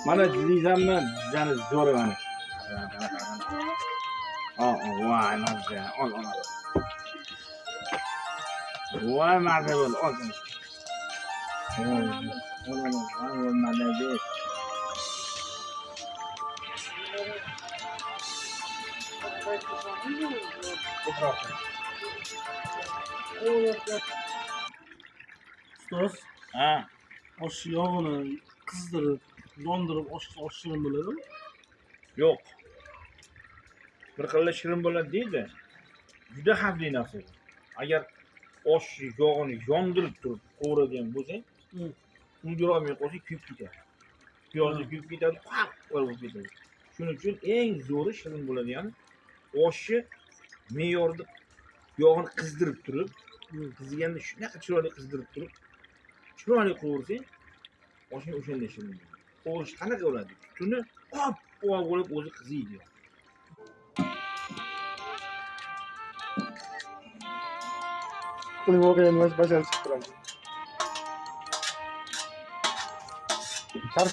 Mana dizaysanmi? Dizani zo'r mana. Voy, mazza. Ol. Voy, mazza bo'ldi. Ol. Ol, mazza. Ustoz, Ha, osh yog'ini qizdirib, yondirib osh shirin bo'ladimi? yo'q. Bir xil shirin bo'ladi deydi. Juda xavfli narsa. Agar osh yog'ini yondirib turib qovuradigan bo'lsang, unga olmay qo'ysang kuyib ketadi. Piyozni kuyib ketadi, qaq bo'lib ketadi. Shuning uchun eng zo'ri shirin bo'ladigan oshni me'yorda yog'ini qizdirib turib, qiziganda shunaqa chiroyli qizdirib turib, chiroyli qovursang, oshing o'shanda shirin bo'ladi. Qovurish qanaqa bo'ladi? Tutuni qop-qop bo'lib o'zi qiziydi. Pulling voqeani bajarib chiqib turamiz.